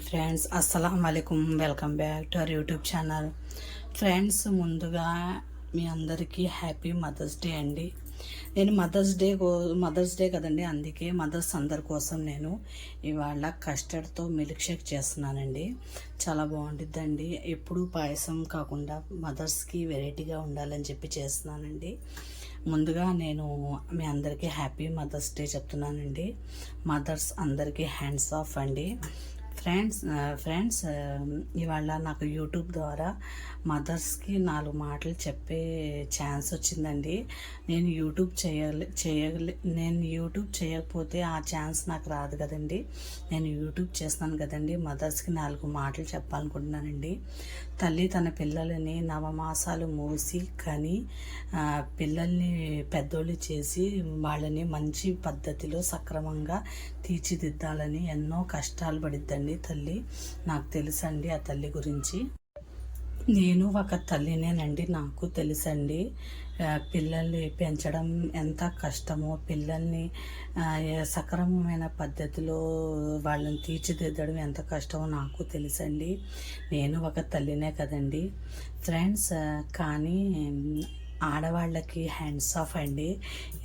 Friends, అస్సలం వాలేకుమ్. Welcome back to our YouTube channel. Friends, ముందుగా మీ అందరికీ హ్యాపీ మదర్స్ డే అండి. నేను మదర్స్ డే కదండి, అందుకే మదర్స్ అందరి కోసం నేను ఇవాళ కస్టర్డ్తో మిల్క్ షేక్ చేస్తున్నానండి. చాలా బాగుంటుందండి. ఎప్పుడు పాయసం కాకుండా మదర్స్కి వెరైటీగా ఉండాలని చెప్పి చేస్తున్నానండి. ముందుగా నేను మీ అందరికీ హ్యాపీ మదర్స్ డే చెప్తున్నానండి. మదర్స్ అందరికీ హ్యాండ్స్ ఆఫ్ అండి. ఫ్రెండ్స్ ఇవాళ నాకు యూట్యూబ్ ద్వారా మదర్స్కి 4 మాటలు చెప్పే ఛాన్స్ వచ్చిందండి. నేను యూట్యూబ్ చేయకపోతే ఆ ఛాన్స్ నాకు రాదు కదండి. నేను యూట్యూబ్ చేస్తున్నాను కదండి. మదర్స్కి 4 మాటలు చెప్పాలనుకుంటున్నానండి. తల్లి తన పిల్లలని 9 మాసాలు మోసి కని పిల్లల్ని పెద్దోళ్ళు చేసి వాళ్ళని మంచి పద్ధతిలో సక్రమంగా తీర్చిదిద్దాలని ఎన్నో కష్టాలు పడిద్దండి తల్లి. నాకు తెలుసండి ఆ తల్లి గురించి. నేను ఒక తల్లినేనండి, నాకు తెలుసండి పిల్లల్ని పెంచడం ఎంత కష్టమో, పిల్లల్ని సక్రమమైన పద్ధతిలో వాళ్ళని తీర్చిదిద్దడం ఎంత కష్టమో నాకు తెలుసండి. నేను ఒక తల్లినే కదండి ఫ్రెండ్స్. కానీ ఆడవాళ్ళకి హ్యాండ్స్ ఆఫ్ అండి.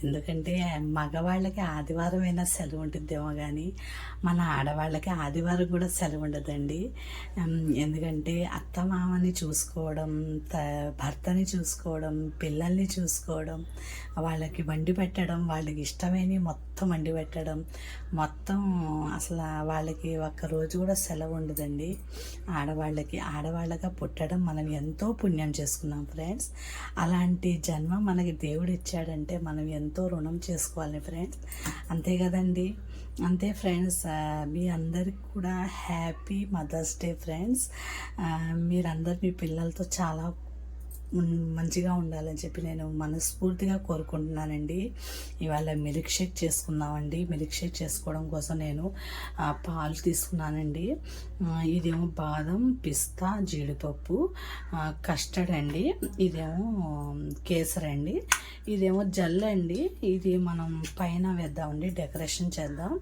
ఎందుకంటే మగవాళ్ళకి ఆదివారం అయినా సెలవు ఉంటుందేమో కానీ మన ఆడవాళ్ళకి ఆదివారం కూడా సెలవు ఉండదండి. ఎందుకంటే అత్తమామని చూసుకోవడం, భర్తని చూసుకోవడం, పిల్లల్ని చూసుకోవడం, వాళ్ళకి వండి పెట్టడం, వాళ్ళకి ఇష్టమైన మొత్తం వండి పెట్టడం, మొత్తం అసలు వాళ్ళకి ఒక్కరోజు కూడా సెలవు ఉండదండి. ఆడవాళ్ళగా పుట్టడం మనం ఎంతో పుణ్యం చేసుకున్నాం ఫ్రెండ్స్. అలాంటి జన్మ మనకి దేవుడు ఇచ్చాడంటే మనం ఎంతో రుణం చేసుకోవాలి ఫ్రెండ్స్. అంతే కదండి. అంతే ఫ్రెండ్స్, మీ అందరికి కూడా హ్యాపీ మదర్స్ డే ఫ్రెండ్స్. మీరందరు మీ పిల్లలతో చాలా మంచిగా ఉండాలని చెప్పి నేను మనస్ఫూర్తిగా కోరుకుంటున్నానండి. ఇవాళ మిల్క్ షేక్ చేసుకున్నామండి. మిల్క్ షేక్ చేసుకోవడం కోసం నేను పాలు తీసుకున్నానండి. ఇదేమో బాదం, పిస్తా, జీడిపప్పు, కస్టర్డ్ అండి. ఇదేమో కేసర్ అండి. ఇదేమో జల్ అండి. ఇది మనం పైన వేద్దామండి, డెకరేషన్ చేద్దాం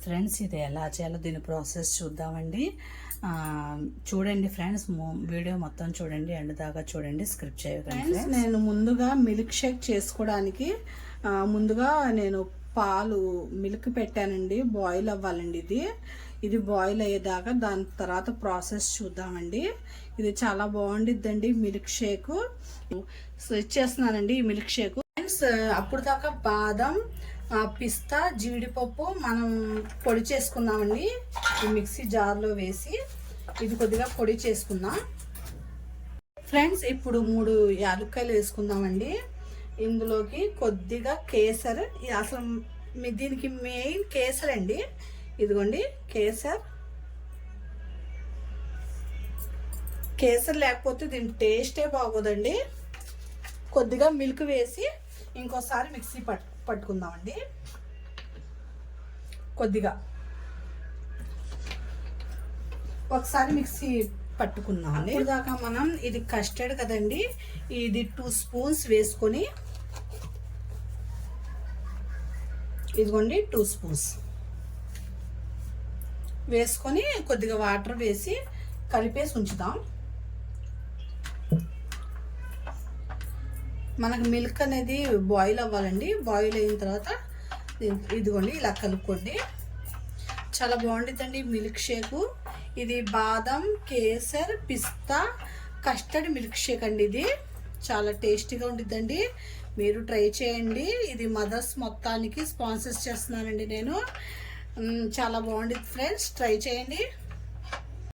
ఫ్రెండ్స్. ఇది ఎలా చేయాలో దీని ప్రాసెస్ చూద్దామండి. చూడండి ఫ్రెండ్స్, వీడియో మొత్తం చూడండి, ఎండ్ దాకా చూడండి, స్క్రిప్ట్ చేయకండి. నేను ముందుగా మిల్క్ షేక్ చేసుకోవడానికి ముందుగా నేను పాలు మిల్క్ పెట్టానండి. బాయిల్ అవ్వాలండి. ఇది బాయిల్ అయ్యేదాకా దాని తర్వాత ప్రాసెస్ చూద్దామండి. ఇది చాలా బాగుండిద్దండి మిల్క్ షేక్. ఇచ్చేస్తున్నానండి ఈ మిల్క్ షేక్ ఫ్రెండ్స్. అప్పుడు దాకా బాదం, పిస్తా, జీడిపప్పు మనం పొడి చేసుకున్నామండి. ఈ మిక్సీ జార్లో వేసి ఇది కొద్దిగా పొడి చేసుకుందాం ఫ్రెండ్స్. ఇప్పుడు 3 యాలక్కాయలు వేసుకుందామండి. ఇందులోకి కొద్దిగా కేసర్. అసలు దీనికి మెయిన్ కేసర్ అండి. ఇదిగోండి కేసర్ లేకపోతే దీని టేస్టే బాగోదండి. కొద్దిగా మిల్క్ వేసి ఇంకోసారి మిక్సీ పట్టుకుందామండి. కొద్దిగా ఒకసారి మిక్సీ పట్టుకుందామండి. ఇదాకా మనం ఇది కస్టర్డ్ కదండి, ఇది 2 స్పూన్స్ వేసుకొని, ఇదిగోండి 2 స్పూన్స్ వేసుకొని కొద్దిగా వాటర్ వేసి కలిపేసి ఉంచుదాం. మనకు మిల్క్ అనేది బాయిల్ అవ్వాలండి. బాయిల్ అయిన తర్వాత ఇదిగోండి ఇలా కలుపుకోండి. చాలా బాగుంటుందండి మిల్క్ షేకు. ఇది బాదం, కేసర్, పిస్తా, కస్టర్డ్ మిల్క్ షేక్ అండి. ఇది చాలా టేస్టీగా ఉంటుందండి. మీరు ట్రై చేయండి. ఇది మదర్స్ మొత్తానికి స్పాన్సర్స్ చేస్తున్నానండి నేను. చాలా బాగుంటుంది ఫ్రెండ్స్, ట్రై చేయండి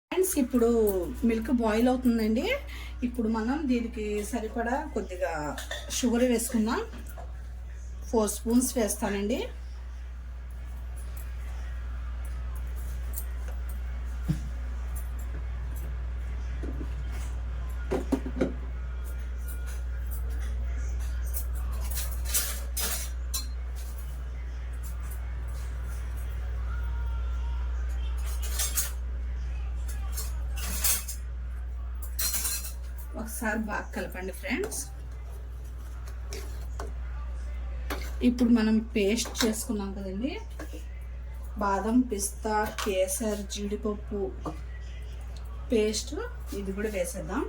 ఫ్రెండ్స్. ఇప్పుడు మిల్క్ బాయిల్ అవుతుందండి. ఇప్పుడు మనం దీనికి సరిపడా కొద్దిగా షుగర్ వేసుకుందాం. 4 స్పూన్స్ వేస్తానండి. ఒకసారి బాగా కలపండి ఫ్రెండ్స్. ఇప్పుడు మనం పేస్ట్ చేసుకున్నాం కదండి, బాదం, పిస్తా, కేసర్, జీడిపప్పు పేస్ట్ ఇది కూడా వేసేద్దాం.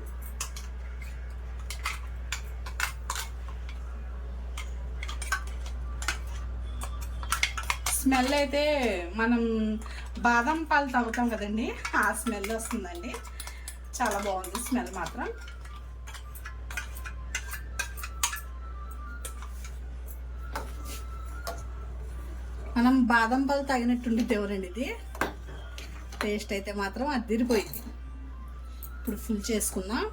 స్మెల్ అయితే మనం బాదం పాలు తాగుతాం కదండి, ఆ స్మెల్ వస్తుందండి. చాలా బాగుంది స్మెల్ మాత్రం. మనం బాదం పాలు తాగినట్టుండి ఎవరండి ఇది. టేస్ట్ అయితే మాత్రం అదిరిపోయింది. ఇప్పుడు ఫుల్ చేసుకుందాం.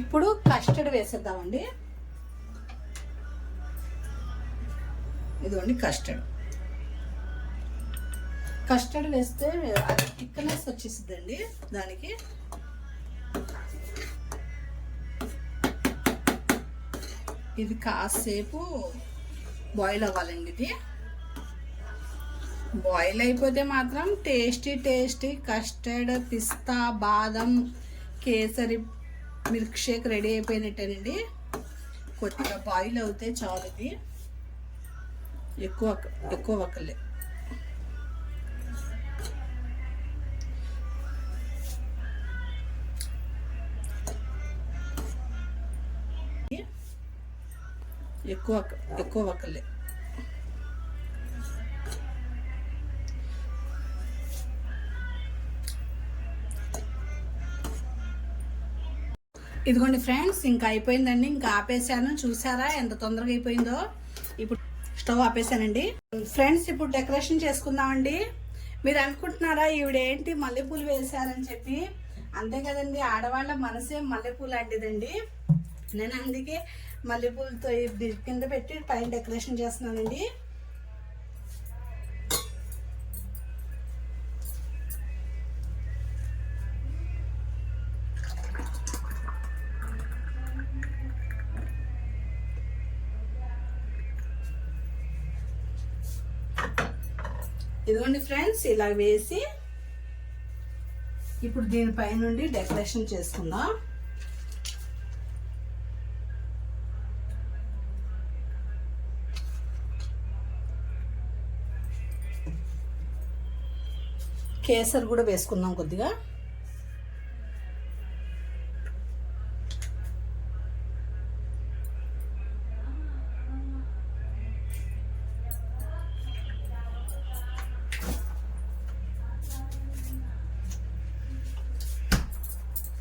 ఇప్పుడు కస్టర్డ్ వేసేద్దామండి. ఇదిగోండి కస్టర్డ్ వేస్తే అది థిక్నెస్ వచ్చేసిద్దండి దానికి. ఇది కాసేపు బాయిల్ అవ్వాలండి. ఇది బాయిల్ అయిపోతే మాత్రం టేస్టీ కస్టర్డ్, పిస్తా, బాదం, కేసరి మిల్క్ షేక్ రెడీ అయిపోయినట్టేనండి. కొద్దిగా బాయిల్ అవుతే చాలు. ఇది ఎక్కువ వక్కలే. ఎక్కువ వక్కలే. ఇదిగోండి ఫ్రెండ్స్, ఇంకా అయిపోయిందండి. ఇంకా ఆపేసాను. చూసారా ఎంత తొందరగా అయిపోయిందో. ఇప్పుడు స్టవ్ ఆపేసానండి. ఫ్రెండ్స్, ఇప్పుడు డెకరేషన్ చేసుకుందామండి. మీరు అనుకుంటున్నారా ఈవిడేంటి మల్లెపూలు వేశారని చెప్పి. అంతే కదండి, ఆడవాళ్ళ మనసే మల్లెపూలు లాంటిదండి. నేను అందుకే మల్లెపూలతో కింద పెట్టి పైన డెకరేషన్ చేస్తున్నానండి. ఇదిగోండి ఫ్రెండ్స్, ఇలా వేసి ఇప్పుడు దీనిపై నుండి డెకరేషన్ చేసుకుందాం. కేసర్ కూడా వేసుకుందాం కొద్దిగా.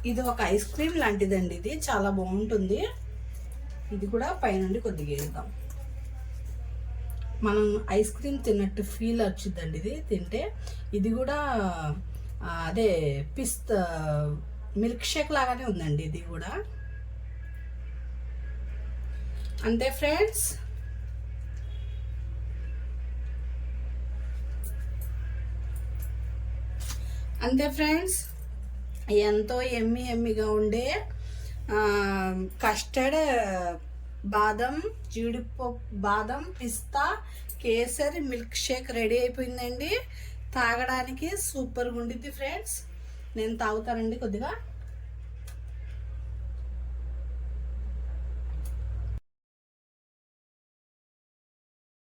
ఇది ఒక ఐస్ క్రీమ్ లాంటిదండి. ఇది చాలా బాగుంటుంది. ఇది కూడా పైనుండి కొద్దిగా వేద్దాం. మనం ఐస్ క్రీమ్ తిన్నట్టు ఫీల్ వచ్చిందండి ఇది తింటే. ఇది కూడా అదే పిస్తా మిల్క్ షేక్ లాగానే ఉందండి ఇది కూడా. అంతే ఫ్రెండ్స్. ఎంతో ఎమ్మిగా ఉండే కస్టర్డ్, బాదం, జీడిపప్పు, బాదం, పిస్తా, కేసరి మిల్క్ షేక్ రెడీ అయిపోయిందండి. తాగడానికి సూపర్గా ఉండిద్ది ఫ్రెండ్స్. నేను తాగుతానండి కొద్దిగా.